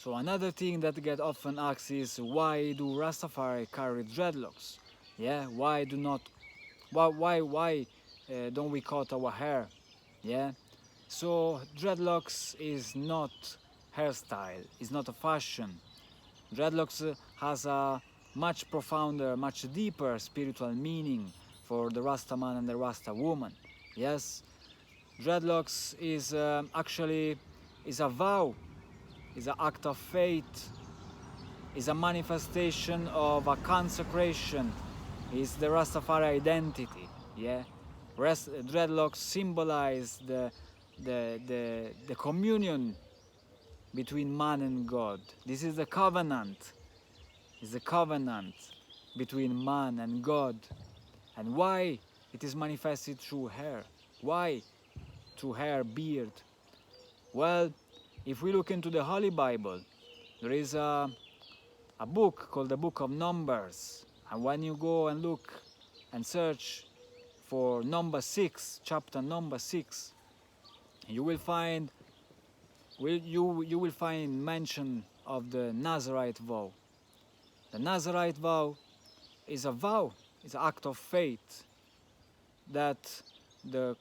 So another thing that get often asked is, why do Rastafari carry dreadlocks? Yeah, why do not, why don't we cut our hair? Yeah, so dreadlocks is not hairstyle, it's not a fashion. Dreadlocks has a much profounder, much deeper spiritual meaning for the Rasta man and the Rasta woman. Yes, dreadlocks is actually is a vow, is an act of faith, is a manifestation of a consecration, is the Rastafari identity. Yeah, dreadlocks symbolize the communion between man and God. This is the covenant. Is the covenant between man and God. And why it is manifested through hair? Why through hair, beard? Well, if we look into the Holy Bible, there is a book called the Book of Numbers. And when you go and look and search for number 6, chapter number 6, you will find you will find mention of the Nazarite vow. The Nazarite vow is an act of faith that the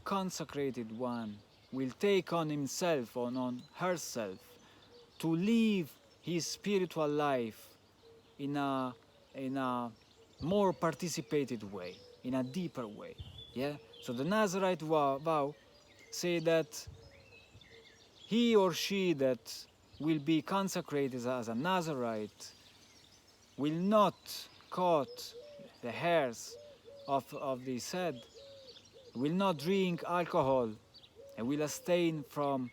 consecrated one will take on himself, on herself, to live his spiritual life in a more participated way, in a deeper way. Yeah. So the Nazarite vow say that he or she that will be consecrated as a Nazarite will not cut the hairs of his head, will not drink alcohol, and will abstain from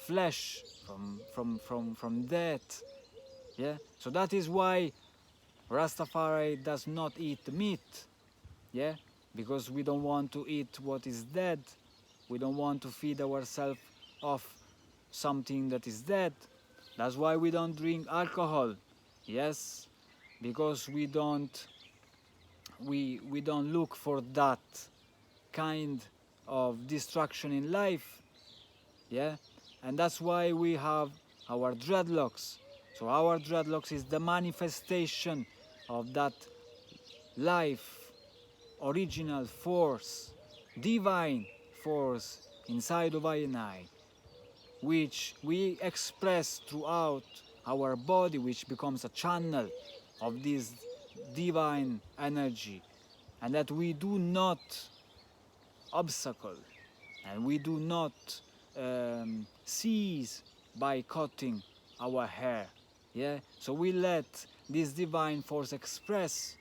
flesh, from death. Yeah. So that is why Rastafari does not eat meat. Yeah, because we don't want to eat what is dead. We don't want to feed ourselves off something that is dead. That's why we don't drink alcohol. Yes, because we don't look for that kind of destruction in life. Yeah, and that's why we have our dreadlocks. So our dreadlocks is the manifestation of that life, original force, divine force inside of I and I, which we express throughout our body, which becomes a channel of this divine energy, and that we do not obstacle and we do not seize by cutting our hair. Yeah, so we let this divine force express,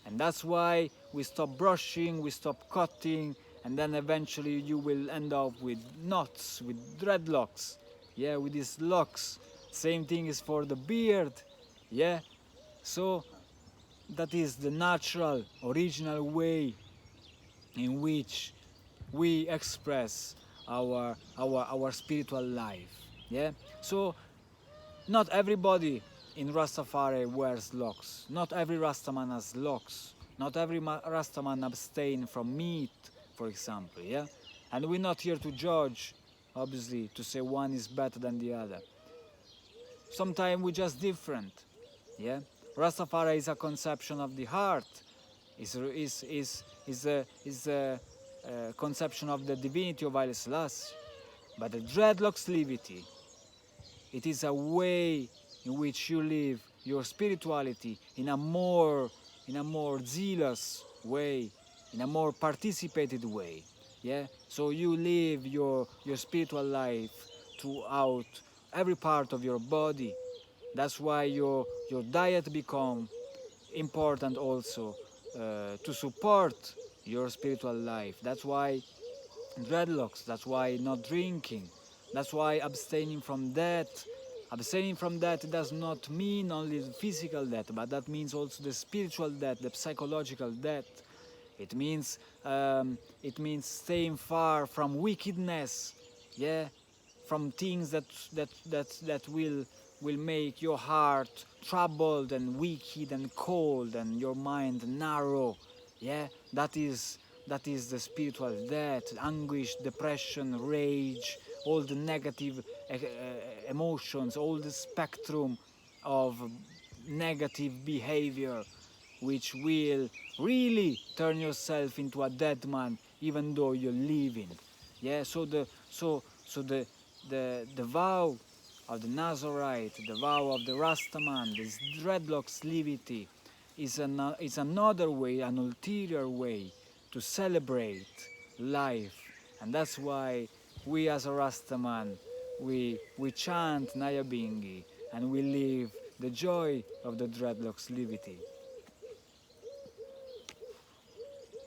and that's why we stop brushing, we stop cutting, and then eventually you will end up with knots, with dreadlocks. Yeah, with these locks. Same thing is for the beard. Yeah, so that is the natural, original way in which we express our spiritual life. Yeah, so not everybody in Rastafari wears locks. Not every Rastaman has locks. Not every Rastaman abstain from meat, for example. Yeah, and we're not here to judge, obviously, to say one is better than the other. Sometimes we're just different. Yeah, Rastafari is a conception of the heart. Is a conception of the divinity of Haile Selassie. But the dreadlocks levity, it is a way in which you live your spirituality in a more zealous way, in a more participated way. Yeah, so you live your spiritual life throughout every part of your body. That's why your diet become important also to support your spiritual life. That's why dreadlocks, that's why not drinking, that's why abstaining from death. Abstaining from death does not mean only the physical death, but that means also the spiritual death, the psychological death. It means staying far from wickedness, yeah, from things that will make your heart troubled and wicked and cold and your mind narrow. Yeah, that is the spiritual death, anguish, depression, rage, all the negative emotions, all the spectrum of negative behavior, which will really turn yourself into a dead man even though you're living. Yeah, so the vow of the Nazarite, the vow of the Rastaman, this dreadlocks levity is another way, an ulterior way to celebrate life. And that's why we as a Rastaman, we chant Nayabingi and we live the joy of the dreadlocks levity.